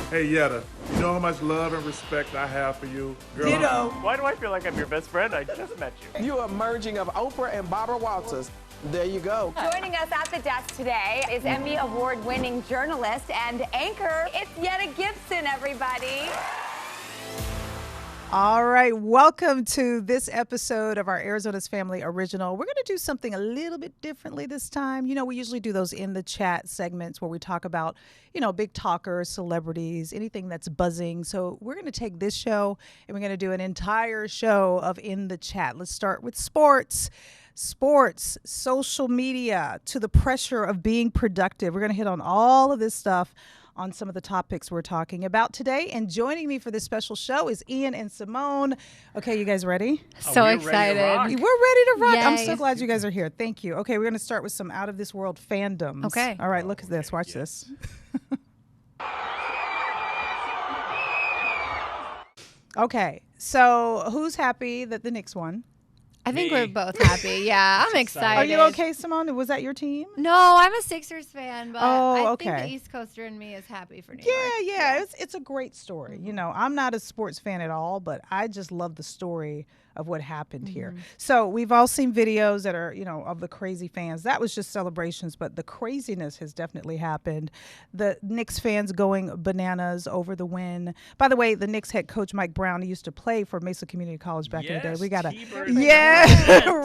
Hey, Yetta, you know how much love and respect I have for you? Girl, Ditto. Why do I feel like I'm your best friend? I just met you. You're a merging of Oprah and Barbara Walters. There you go. Joining us at the desk today is Emmy Award-winning journalist and anchor. It's Yetta Gibson, everybody. All right, welcome to this episode of our Arizona's Family Original. We're going to do something a little bit differently this time. You know, we usually do those in the chat segments where we talk about, you know, big talkers, celebrities, anything that's buzzing. So we're going to take this show and we're going to do an entire show of in the chat. Let's start with sports. Sports, social media, to the pressure of being productive. We're going to hit on all of this stuff on some of the topics we're talking about today. And joining me for this special show is Ian and Simone. Okay, you guys ready? So excited. We're ready to rock. Yay. I'm so glad you guys are here. Thank you. Okay, we're going to start with some out of this world fandoms. Okay. All right, look at this. Watch this. Okay, so who's happy that the Knicks won? I think we're both happy. Yeah, I'm excited. Are you okay, Simone? Was that your team? No, I'm a Sixers fan, but I think okay. the East Coaster in me is happy for New York. Yeah. It's a great story. You know, I'm not a sports fan at all, but I just love the story of what happened here. So we've all seen videos that are, you know, of the crazy fans. That was just celebrations, but the craziness has definitely happened. The Knicks fans going bananas over the win. By the way, the Knicks head coach Mike Brown, he used to play for Mesa Community College back in the day. We got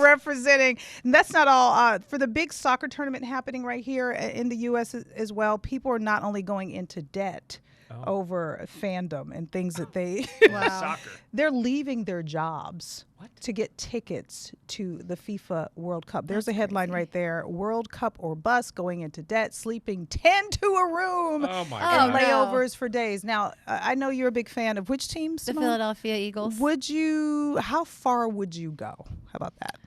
representing. And that's not all. For the big soccer tournament happening right here in the U.S. as well, people are not only going into debt over fandom and things that they they're leaving their jobs to get tickets to the FIFA World Cup. There's a headline right there: World Cup or bust, going into debt, sleeping 10 to a room, and layovers for days. Now, I know you're a big fan of which team, The Simone? Philadelphia Eagles. How far would you go? How about that?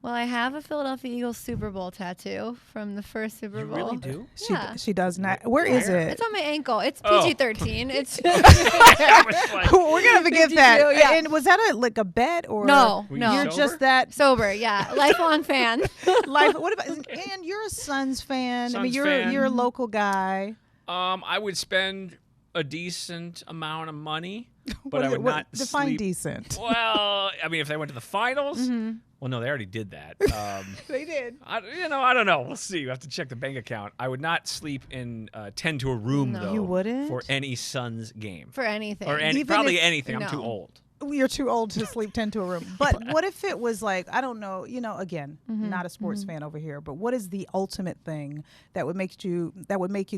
Well, I have a Philadelphia Eagles Super Bowl tattoo from the first Super Bowl. You really do? Yeah. She does not. Where is it? It's on my ankle. It's PG-13. It's We're gonna forget that. 52, yeah. And was that like a bet or No. You're sober? just that sober. Yeah, lifelong fan. life. What about? And you're a Suns fan. I mean, you're a local guy. I would spend a decent amount of money, but What I is would it? not Define sleep. decent. Well, I mean, if they went to the finals, well, no, they already did that. They did. I don't know. We'll see. We have to check the bank account. I would not sleep in 10 to a room though. You wouldn't? For any Suns game For anything. or Even probably if- anything. I'm too no. old. You're too old to sleep 10 to a room. But what if it was like, I don't know, you know, again, not a sports fan over here, but what is the ultimate thing that would make you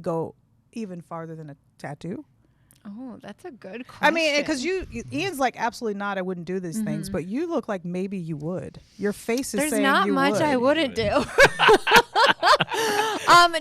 go even farther than a tattoo? Oh, that's a good question. I mean, because Ian's like, absolutely not, I wouldn't do these things, but you look like maybe you would. Your face is There's saying not you much would. I wouldn't do.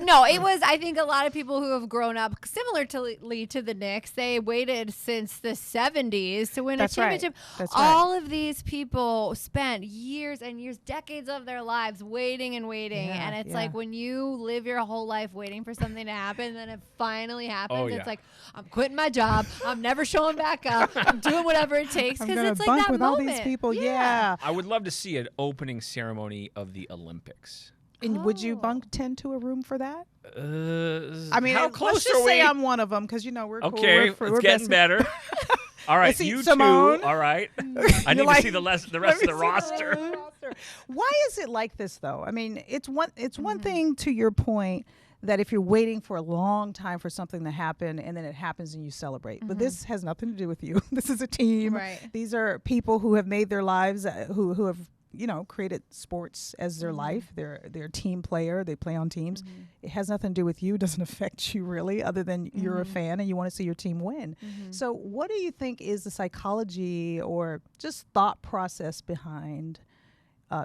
No, it was, I think a lot of people who have grown up similarly to the Knicks, they waited since the 70s to win That's a right. championship. That's right. All of these people spent years and years, decades of their lives waiting and waiting. Yeah, And it's yeah. like when you live your whole life waiting for something to happen, then it finally happens. Oh, yeah. It's like, I'm quitting my job. I'm never showing back up. I'm doing whatever it takes I'm because gonna it's like bunk that with moment. all these people. Yeah. I would love to see an opening ceremony of the Olympics. And would you bunk 10 to a room for that? I mean, how let's close just are say we? I'm one of them because, you know, we're cool. Okay, We're it's getting best- better. All right, see, you Simone. two. All right. I need like- to see the rest of the roster. Why is it like this, though? I mean, it's one thing, to your point, that if you're waiting for a long time for something to happen and then it happens and you celebrate. But this has nothing to do with you. This is a team. Right. These are people who have made their lives, who have, you know, created sports as their life. They're a team player. They play on teams. It has nothing to do with you. It doesn't affect you really, other than you're a fan and you want to see your team win. So what do you think is the psychology or just thought process behind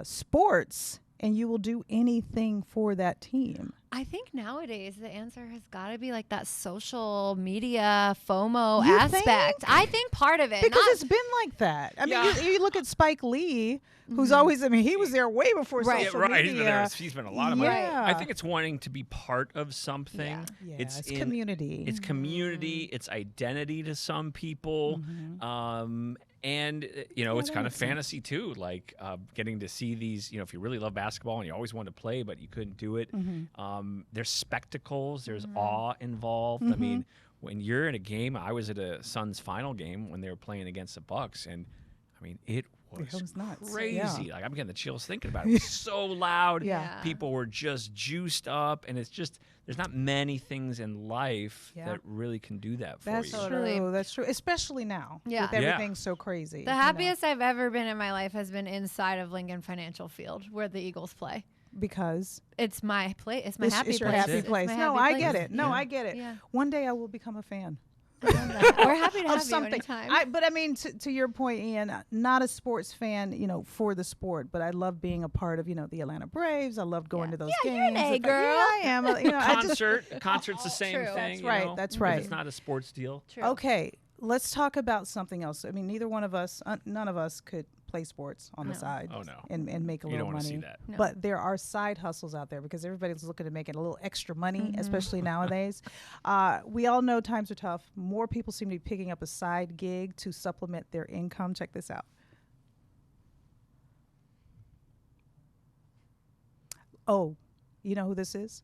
sports, and you will do anything for that team? I think nowadays the answer has got to be like that social media FOMO You aspect. think? I think part of it. Because not- it's been like that. I mean, Yeah. you look at Spike Lee, who's always, I mean, he was there way before Right. social Right, media. he's been a lot of money. Yeah. I think it's wanting to be part of something. Yeah, It's it's community. It's community. It's identity to some people. And, you know, it's kind of fantasy too, like getting to see these, you know, if you really love basketball and you always wanted to play, but you couldn't do it. There's spectacles, there's awe involved. I mean, when you're in a game, I was at a Suns final game when they were playing against the Bucks, and I mean, it was nuts. crazy. Yeah. Like I'm getting the chills thinking about it. It was so loud. Yeah. People were just juiced up, and it's just there's not many things in life that really can do that for That's you. true. That's true. Especially now. Yeah. With everything so crazy. The happiest I've ever been in my life has been inside of Lincoln Financial Field where the Eagles play. Because it's my place. It's my happy it's your place. happy place. It's my No, happy I get place. it. No, I get it. Yeah. One day I will become a fan. We're happy to of have something. you anytime. But I mean, to your point, Ian, not a sports fan, for the sport, but I love being a part of, the Atlanta Braves. I love going to those games. You're an A girl. I am. Concert's the same True. thing. That's right. If it's not a sports deal. True. Okay, let's talk about something else. I mean, none of us could play sports on the side and make a little don't money. See that. No. But there are side hustles out there because everybody's looking to make it a little extra money, especially nowadays. We all know times are tough. More people seem to be picking up a side gig to supplement their income. Check this out. Oh, you know who this is?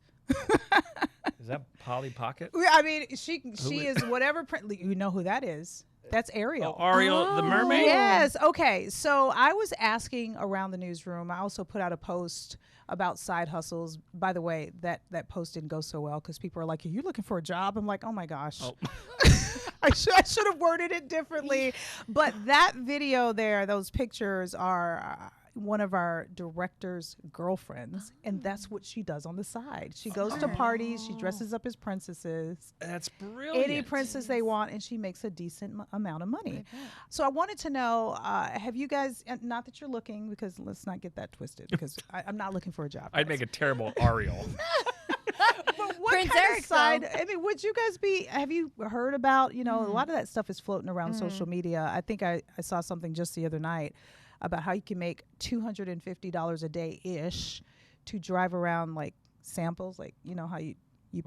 Is that Polly Pocket? I mean, she is whatever. You know who that is. That's Ariel. Oh, Ariel the mermaid? Yes. Okay. So I was asking around the newsroom. I also put out a post about side hustles. By the way, that post didn't go so well because people are like, "Are you looking for a job?" I'm like, "Oh my gosh." Oh. I should have worded it differently. But that video there, those pictures are one of our director's girlfriends, and that's what she does on the side. She goes to parties, she dresses up as princesses. That's brilliant. Any princess they want, and she makes a decent amount of money. So I wanted to know, have you guys, not that you're looking, because let's not get that twisted, because I'm not looking for a job. I'd make a terrible Ariel. But what Prince kind Eric, of side, I mean, would you guys have you heard about, a lot of that stuff is floating around social media. I think I saw something just the other night about how you can make $250 a day-ish to drive around like samples, like how you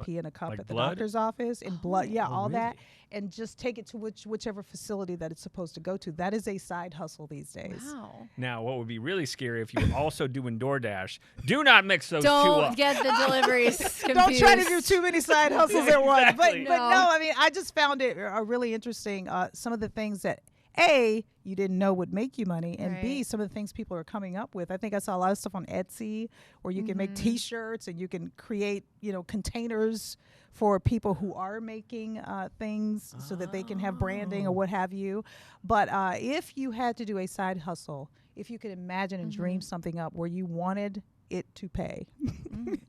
pee in a cup like at the blood? doctor's office and blood, all really? that, and just take it to whichever facility that it's supposed to go to. That is a side hustle these days. Wow. Now, what would be really scary if you were also doing DoorDash? Do not mix those two Don't up. get the deliveries confused. Don't try to do too many side hustles at once. Exactly. But no, I mean, I just found it really interesting. Some of the things that A, you didn't know would make you money, and B, some of the things people are coming up with. I think I saw a lot of stuff on Etsy where you can make T-shirts and you can create, containers for people who are making things so that they can have branding or what have you. But if you had to do a side hustle, if you could imagine and dream something up where you wanted it to pay,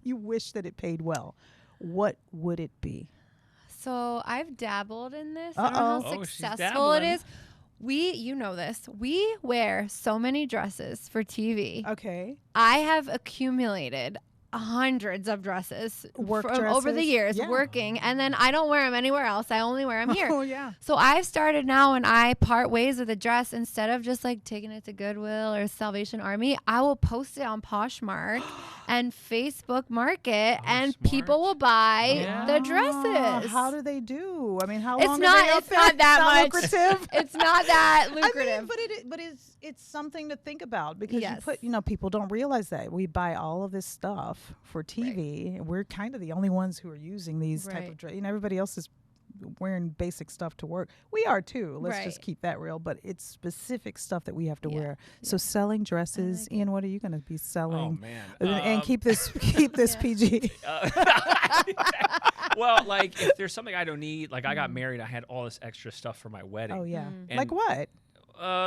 you wish that it paid well, what would it be? So I've dabbled in this. I don't know how she's successful it dabbling. is. You know this. We wear so many dresses for TV. Okay. I have accumulated hundreds of dresses Work over the dresses? years Yeah. working, and then I don't wear them anywhere else. I only wear them here. Oh, yeah. So I've started now when I part ways with a dress, instead of just like taking it to Goodwill or Salvation Army, I will post it on Poshmark and Facebook Market, and smart. people will buy the dresses. How do they do? I mean, how It's long not- are they up it's there? not that Not much. lucrative. It's not that I lucrative. mean, but it's something to think about because Yes. people don't realize that we buy all of this stuff for TV. And we're kind of the only ones who are using these type of dresses. Everybody else is wearing basic stuff to work. We are too. Let's just keep that real. But it's specific stuff that we have to wear. So selling dresses, Ian, what are you going to be selling? Oh, man. And keep this PG. Well, like if there's something I don't need, like I got married, I had all this extra stuff for my wedding. Oh yeah. And, Like what?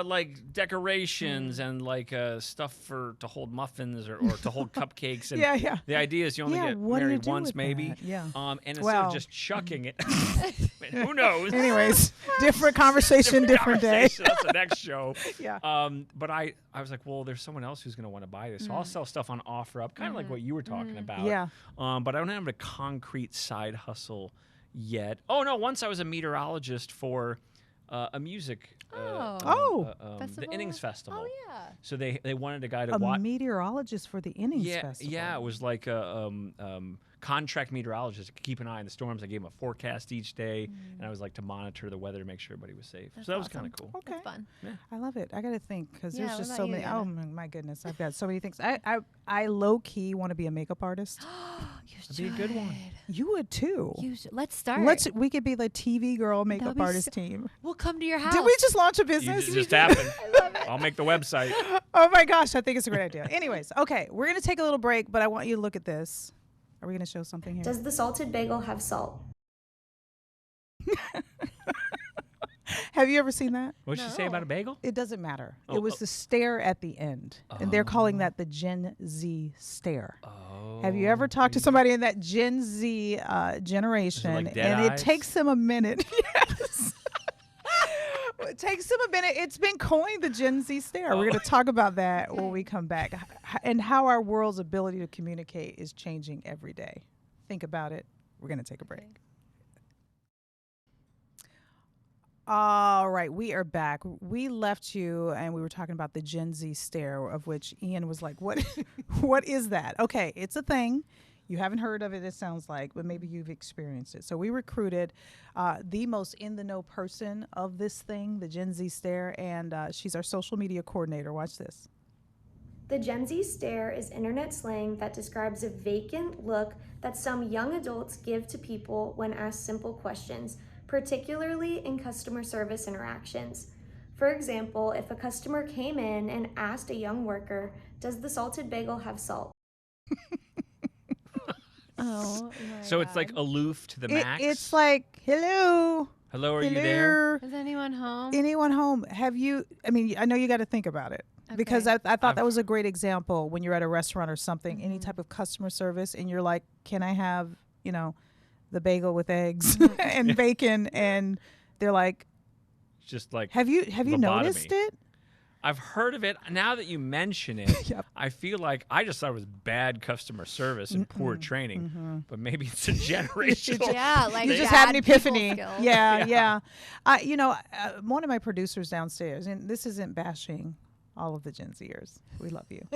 like decorations and like stuff to hold muffins or to hold cupcakes. And Yeah. the idea is you only get what do you married do once, with maybe. that? Yeah. And instead Well. of just chucking it, man, who knows? Anyways, different conversation, different day. conversation. That's the next show. Yeah. But I was like, well, there's someone else who's going to want to buy this. So I'll sell stuff on OfferUp, kind of like what you were talking about. Yeah. But I don't have a concrete side hustle yet. Oh, no. Once I was a meteorologist for a music the Festival? Innings Festival. Oh, yeah. So they wanted a guy to A watch. meteorologist for the Innings Yeah, Festival. yeah, it was like a contract meteorologist to keep an eye on the storms. I gave them a forecast each day, and I was like to monitor the weather to make sure everybody was safe. That's so that was awesome. kind of cool. Okay. That's fun. I love it. I got to think because Yeah, there's what just about so you, many. Yetta? Oh my goodness, I've got so many things. I low key want to be a makeup artist. You That'd be a good one. You would too. You should. Let's start. We could be the TV girl makeup be artist so- team. We'll come to your house. Did we just launch a You business? just happened. I'll make the website. Oh my gosh, I think it's a great idea. Anyways, okay, we're gonna take a little break, but I want you to look at this. Are we gonna show something here? Does the salted bagel have salt? Have you ever seen that? What'd she say about a bagel? It doesn't matter. Oh, it was oh. the stare at the end, and they're calling that the Gen Z stare. Oh. Have you ever talked to somebody in that Gen Z generation, like dead and it eyes? takes them a minute? Yes. It takes them a minute. It's been coined the Gen Z stare. We're going to talk about that when we come back, and how our world's ability to communicate is changing every day. Think about it. We're going to take a break. All right, we are back. We left you, and we were talking about the Gen Z stare, of which Ian was like, "What? What is that?" Okay, it's a thing. You haven't heard of it, it sounds like, but maybe you've experienced it. So we recruited the most in-the-know person of this thing, the Gen Z stare, and she's our social media coordinator. Watch this. The Gen Z stare is internet slang that describes a vacant look that some young adults give to people when asked simple questions, particularly in customer service interactions. For example, if a customer came in and asked a young worker, "Does the salted bagel have salt?" Oh, So it's like aloof to the max. It's like, hello. Hello, are you there? Is anyone home? Anyone home? Have you, I mean, I know you got to think about it. Because Okay. I thought that was a great example when you're at a restaurant or something, any type of customer service, and you're like, can I have, the bagel with eggs and bacon? And they're like, Just like have you lobotomy. noticed it? I've heard of it. Now that you mention it, Yep. I feel like I just thought it was bad customer service and poor training, but maybe it's a generational. Yeah, like You just bad had an people epiphany. skills. Yeah. One of my producers downstairs, and this isn't bashing all of the Gen Zers. We love you.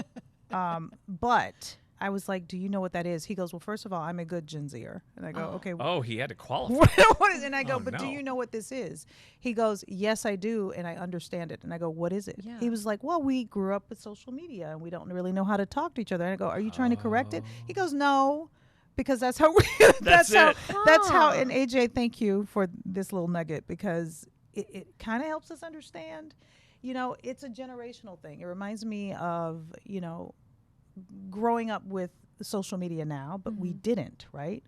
But I was like, do you know what that is? He goes, well, first of all, I'm a good Gen Zer. And I go, okay. Oh, he had to qualify. What is, and I go, Oh, but do no. you know what this is? He goes, yes, I do, and I understand it. And I go, what is it? Yeah. He was like, well, we grew up with social media, and we don't really know how to talk to each other. And I go, are you trying to correct it? He goes, no, because that's how we. That's how. it. That's how. And AJ, thank you for this little nugget, because it kind of helps us understand. It's a generational thing. It reminds me of growing up with social media now, but we didn't, right?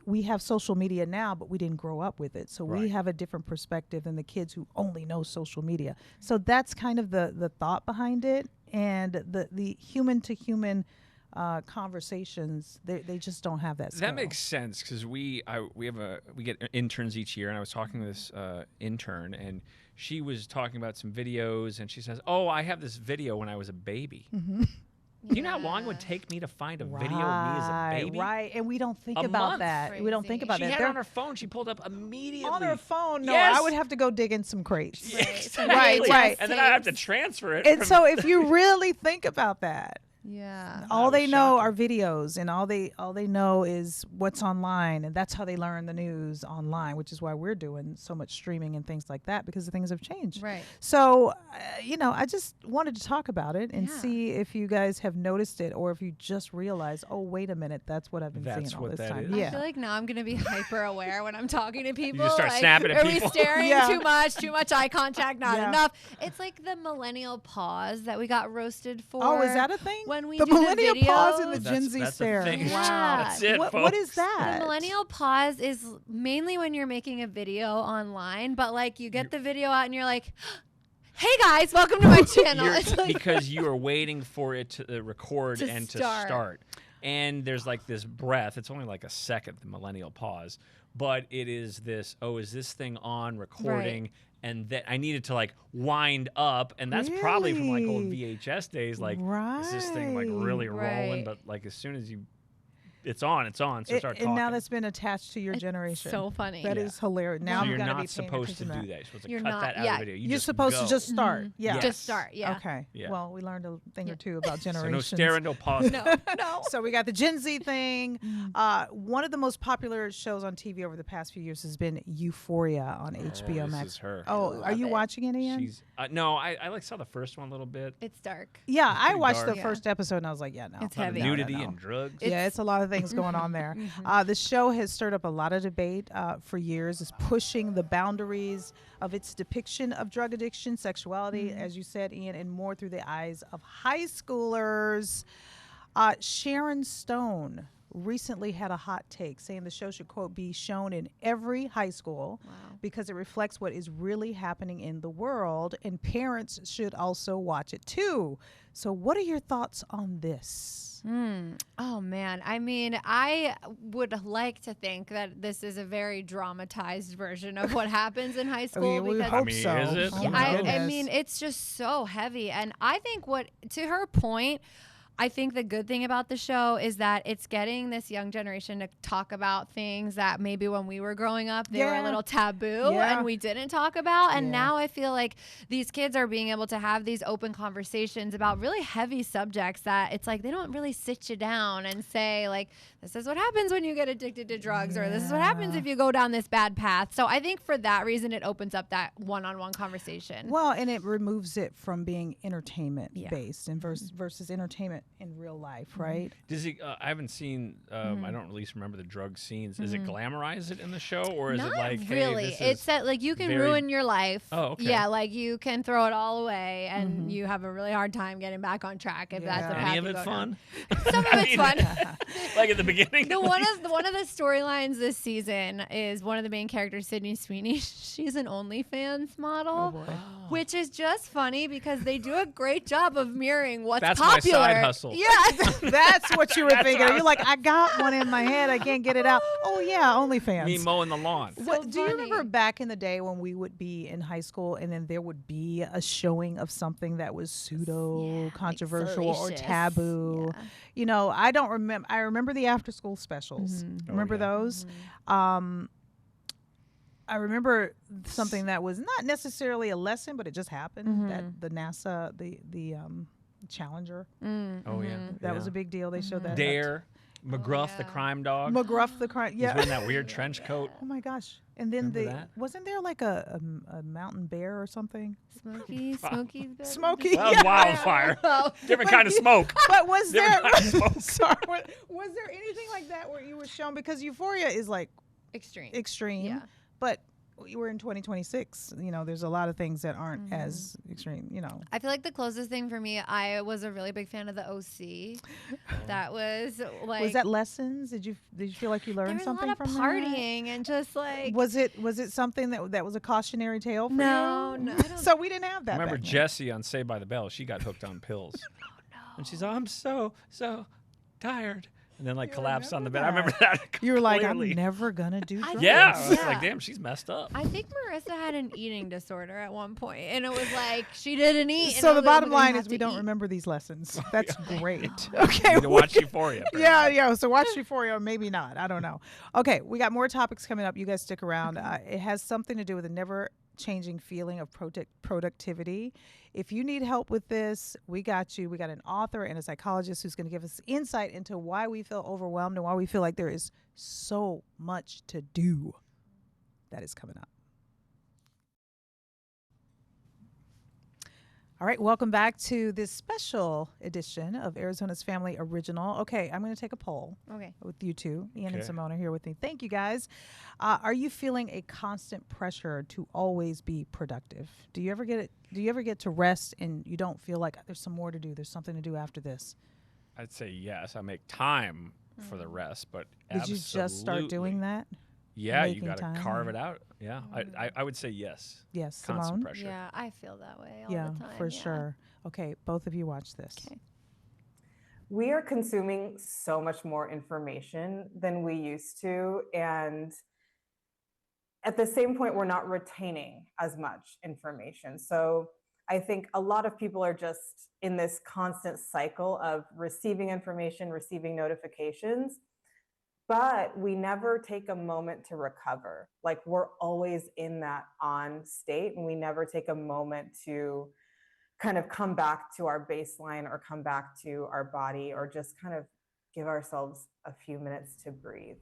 We have social media now, but we didn't grow up with it. So we Right. have a different perspective than the kids who only know social media. So that's kind of the thought behind it. And the human to human conversations, they just don't have that skill. That makes sense because we get interns each year, and I was talking to this intern, and she was talking about some videos, and she says, "Oh, I have this video when I was a baby." Do you know how long it would take me to find a video of me as a baby? Right, and we don't think A about month. that. We don't think about She that. had They're- it on her phone. She pulled up immediately. on her phone. No, Yes. I would have to go dig in some crates. Yeah, exactly. Right. And then I have to transfer it. And from- so if you really think about that, Yeah. all was they know shocking. are videos, and all they know is what's online, and that's how they learn the news online, which is why we're doing so much streaming and things like that, because the things have changed. Right. So, I just wanted to talk about it and Yeah. see if you guys have noticed it, or if you just realize, oh, wait a minute, that's what I've been That's seeing all what this that time. is. I Yeah. feel like now I'm gonna be hyper aware when I'm talking to people. just start like, snapping at are people. we staring Yeah. too much eye contact, not Yeah. enough? It's like the millennial pause that we got roasted for. Oh, is that a thing? When we the do millennial the pause and the videos? Gen Z that's a stare. thing. Wow. That's it, what folks. is that? The millennial pause is mainly when you're making a video online, but like you get the video out and you're like, "Hey guys, welcome to my channel." You're- It's like, because you are waiting for it to record To and start. to start. And there's like this breath. It's only like a second, the millennial pause. But it is this, oh, is this thing on recording? Right. And that I needed to like wind up. And that's probably from like old Really? VHS days. Like, is this thing like really Right. rolling? But like as soon as you it's on. So start talking. And now that's been attached to your generation. So funny. That is hilarious. Now so I'm you're gonna not be paying supposed to attention do that. that. You're supposed to You're cut not- that out yeah. of the video. You're supposed to just start. Yeah. Just start. Yeah. Okay. Yeah. Well, we learned a thing or two about So generations. no staring, no pause. No. So we got the Gen Z thing. One of the most popular shows on TV over the past few years has been Euphoria on HBO this Max. is her. Oh, are you watching it, Ian? She's no, I like saw the first one a little bit. It's dark. Yeah, I pretty watched dark. the first episode and I was like, yeah, no. It's no, heavy. no, no, Nudity no. and drugs. Yeah, it's a lot of things going on there. The show has stirred up a lot of debate for years. It's pushing the boundaries of its depiction of drug addiction, sexuality, as you said, Ian, and more through the eyes of high schoolers. Sharon Stone recently had a hot take saying the show should, quote, be shown in every high school because it reflects what is really happening in the world, and parents should also watch it too. So what are your thoughts on this? Oh man, I mean, I would like to think that this is a very dramatized version of what happens in high school. we because hope mean, so. is it? Oh Yeah, my I goodness. mean, it's just so heavy. And I think to her point, I think the good thing about the show is that it's getting this young generation to talk about things that maybe when we were growing up, they were a little taboo and we didn't talk about. And now I feel like these kids are being able to have these open conversations about really heavy subjects that it's like they don't really sit you down and say like, this is what happens when you get addicted to drugs or this is what happens if you go down this bad path. So I think for that reason, it opens up that one-on-one conversation. Well, and it removes it from being entertainment based and versus entertainment in real life, right? Does he? I haven't seen. I don't at least remember the drug scenes. Does it glamorize it in the show, or is Not it like really? Hey, this It's is that like you can very- ruin your life. Oh, okay. Yeah, like you can throw it all away, and you have a really hard time getting back on track if that's the path any of you it go fun? down. Some of it's fun. Like at the beginning. One of the storylines this season is one of the main characters, Sydney Sweeney. She's an OnlyFans model, which is just funny because they do a great job of mirroring what's That's popular. my side hustle. Yeah, That's what you were thinking. You're like, I got one in my head. I can't get it out. Oh, yeah, OnlyFans. Me mowing the lawn. What, do you funny. remember back in the day when we would be in high school and then there would be a showing of something that was pseudo controversial or salacious. taboo? Yeah. You know, I don't remember. I remember the after school specials. Remember those? I remember something that was not necessarily a lesson, but it just happened. That the NASA, the Challenger, Oh yeah. that was a big deal. They showed that. Dare, McGruff the crime dog. McGruff the crime. He's Yeah. wearing that weird trench coat. Oh my gosh! And then Remember that? wasn't there like a mountain bear or something? Smokey's better. Smoky. That was wildfire. Different kind of smoke. But was there? Different kind of smoke. Sorry. Was there anything like that where you were shown, because Euphoria is like extreme, Yeah. but we're in 2026. You know, there's a lot of things that aren't as extreme. You know. I feel like the closest thing for me, I was a really big fan of the OC. That was like. Was that lessons? Did you feel like you there learned was something a lot of from partying and just like. that? Was it something that was a cautionary tale for No, you? no, I don't So we didn't have that. I remember back then. Jessie on Saved by the Bell. She got hooked on pills. And she's, I'm so tired. And then like collapsed on the bed. I remember that. You were like, clearly. I'm never gonna do drugs. Yeah. I was Yeah. like, damn, she's messed up. I think Marissa had an eating disorder at one point, and it was like she didn't eat. and So I the was like, bottom "Well, you line have is we to don't eat." remember these lessons. That's great. Okay. You need to watch Euphoria. Yeah. So watch Euphoria, or maybe not. I don't know. Okay, we got more topics coming up. You guys stick around. It has something to do with the never-changing feeling of productivity. If you need help with this, we got you. We got an author and a psychologist who's going to give us insight into why we feel overwhelmed and why we feel like there is so much to do. That is coming up. All right, welcome back to this special edition of Arizona's Family Original. Okay, I'm going to take a poll with you two. Ian and Okay. Simone are here with me. Thank you, guys. Are you feeling a constant pressure to always be productive? Do you ever get it? Do you ever get to rest and you don't feel like there's some more to do? There's something to do after this. I'd say yes. I make time for the rest, but Did you just start doing that? Yeah, you Making got to time? carve it out. Yeah, I would say yes. Yes, Constant Simone. pressure. Yeah, I feel that way all Yeah, the time. for yeah. sure. Okay, both of you watch this. Okay. We are consuming so much more information than we used to. And at the same point, we're not retaining as much information. So I think a lot of people are just in this constant cycle of receiving information, receiving notifications, but we never take a moment to recover. Like, we're always in that on state, and we never take a moment to kind of come back to our baseline or come back to our body, or just kind of give ourselves a few minutes to breathe.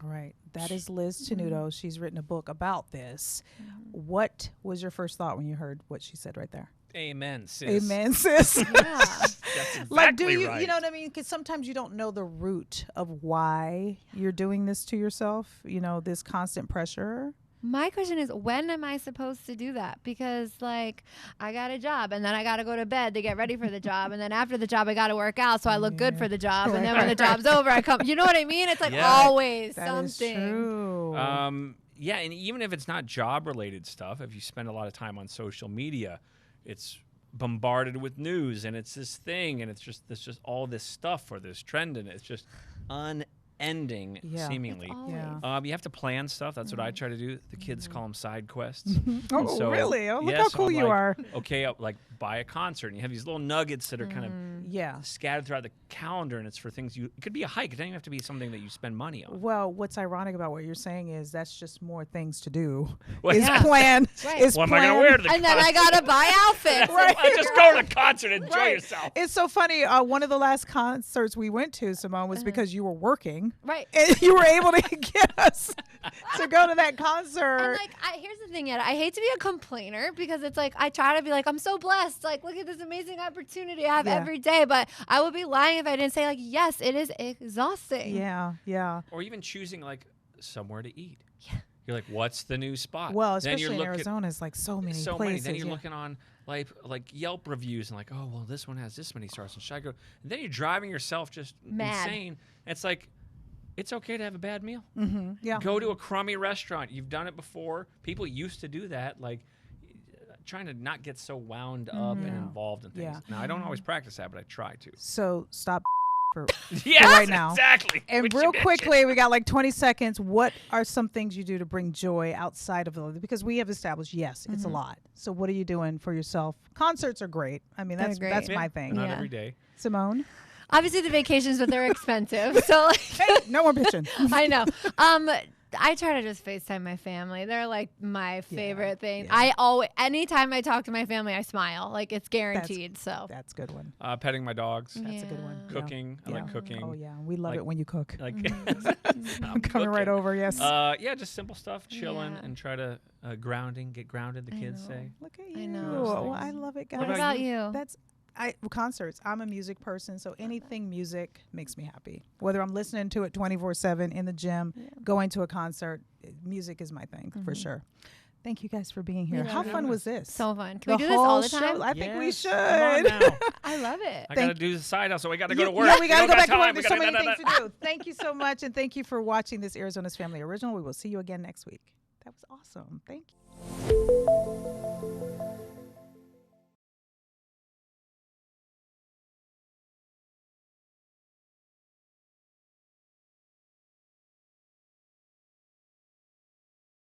All right. That is Liz Tenuto. She's written a book about this. What was your first thought when you heard what she said right there? Amen, sis. Amen, sis. Yeah. That's exactly Like, do you, right. you know what I mean? Because sometimes you don't know the root of why you're doing this to yourself, this constant pressure. My question is, when am I supposed to do that? Because, like, I got a job, and then I got to go to bed to get ready for the job, and then after the job, I got to work out so I look good for the job, and then when the job's over, I come. You know what I mean? It's like always That something. is true. Yeah, and even if it's not job-related stuff, if you spend a lot of time on social media, it's bombarded with news, and it's this thing, and it's just all this stuff or this trend, and it's just unending, seemingly. You have to plan stuff. That's what I try to do. The kids call them side quests. Oh, really? Oh, look how cool you are. Okay, like buy a concert, and you have these little nuggets that are kind of scattered throughout the calendar, and it's for things it could be a hike. It doesn't even have to be something that you spend money on. Well, what's ironic about what you're saying is that's just more things to do. Well, is plan. Right. Is what plan. am I going to wear to the And concert? then I got to buy outfits. Right. Just go to the concert and enjoy yourself. It's so funny. One of the last concerts we went to, Simone, was because you were working. Right. And you were able to get us to go to that concert. And like, here's the thing, Yetta. I hate to be a complainer because it's like I try to be like, I'm so blessed. Like, look at this amazing opportunity I have every day. But I would be lying if I didn't say, like, yes, it is exhausting. Yeah. Or even choosing like somewhere to eat. Yeah. You're like, what's the new spot? Well, especially in Arizona, it's like so many places. Then you're looking on like Yelp reviews and like, oh well, this one has this many stars, and should I go? And then you're driving yourself just insane. It's like, it's okay to have a bad meal. Yeah. Go to a crummy restaurant. You've done it before. People used to do that. Like, trying to not get so wound up and involved in things. Yeah. Now, I don't always practice that, but I try to. So stop for Yes, right now. Exactly. And Which you real mentioned. quickly, we got like 20 seconds. What are some things you do to bring joy outside of the, because we have established, yes, it's a lot. So what are you doing for yourself? Concerts are great. I mean, that's my thing. Not every day. Simone? Obviously the vacations, but they're expensive. So like, Hey, no more bitching. I know. I try to just FaceTime my family. They're like my favorite thing. Yeah. Anytime I talk to my family, I smile. Like, it's guaranteed. That's a good one. Petting my dogs. That's a good one. Cooking. I like cooking. Oh yeah, we love it when you cook. Like I'm coming right over. Yes. Yeah, just simple stuff, chilling, and try to get grounded. The kids say. Look at you. I know. Oh, I love it, guys. What about you? Concerts. I'm a music person, so anything music makes me happy. Whether I'm listening to it 24/7 in the gym, going to a concert, music is my thing for sure. Thank you guys for being here. How fun was this? So fun. Can we do this all the time? Show, I think we should. Come on now. I love it. I gotta do the side hustle. We gotta go to work. Yeah, we gotta go back to time. work. There's so many things to do. Thank you so much, and thank you for watching this Arizona's Family Original. We will see you again next week. That was awesome. Thank you.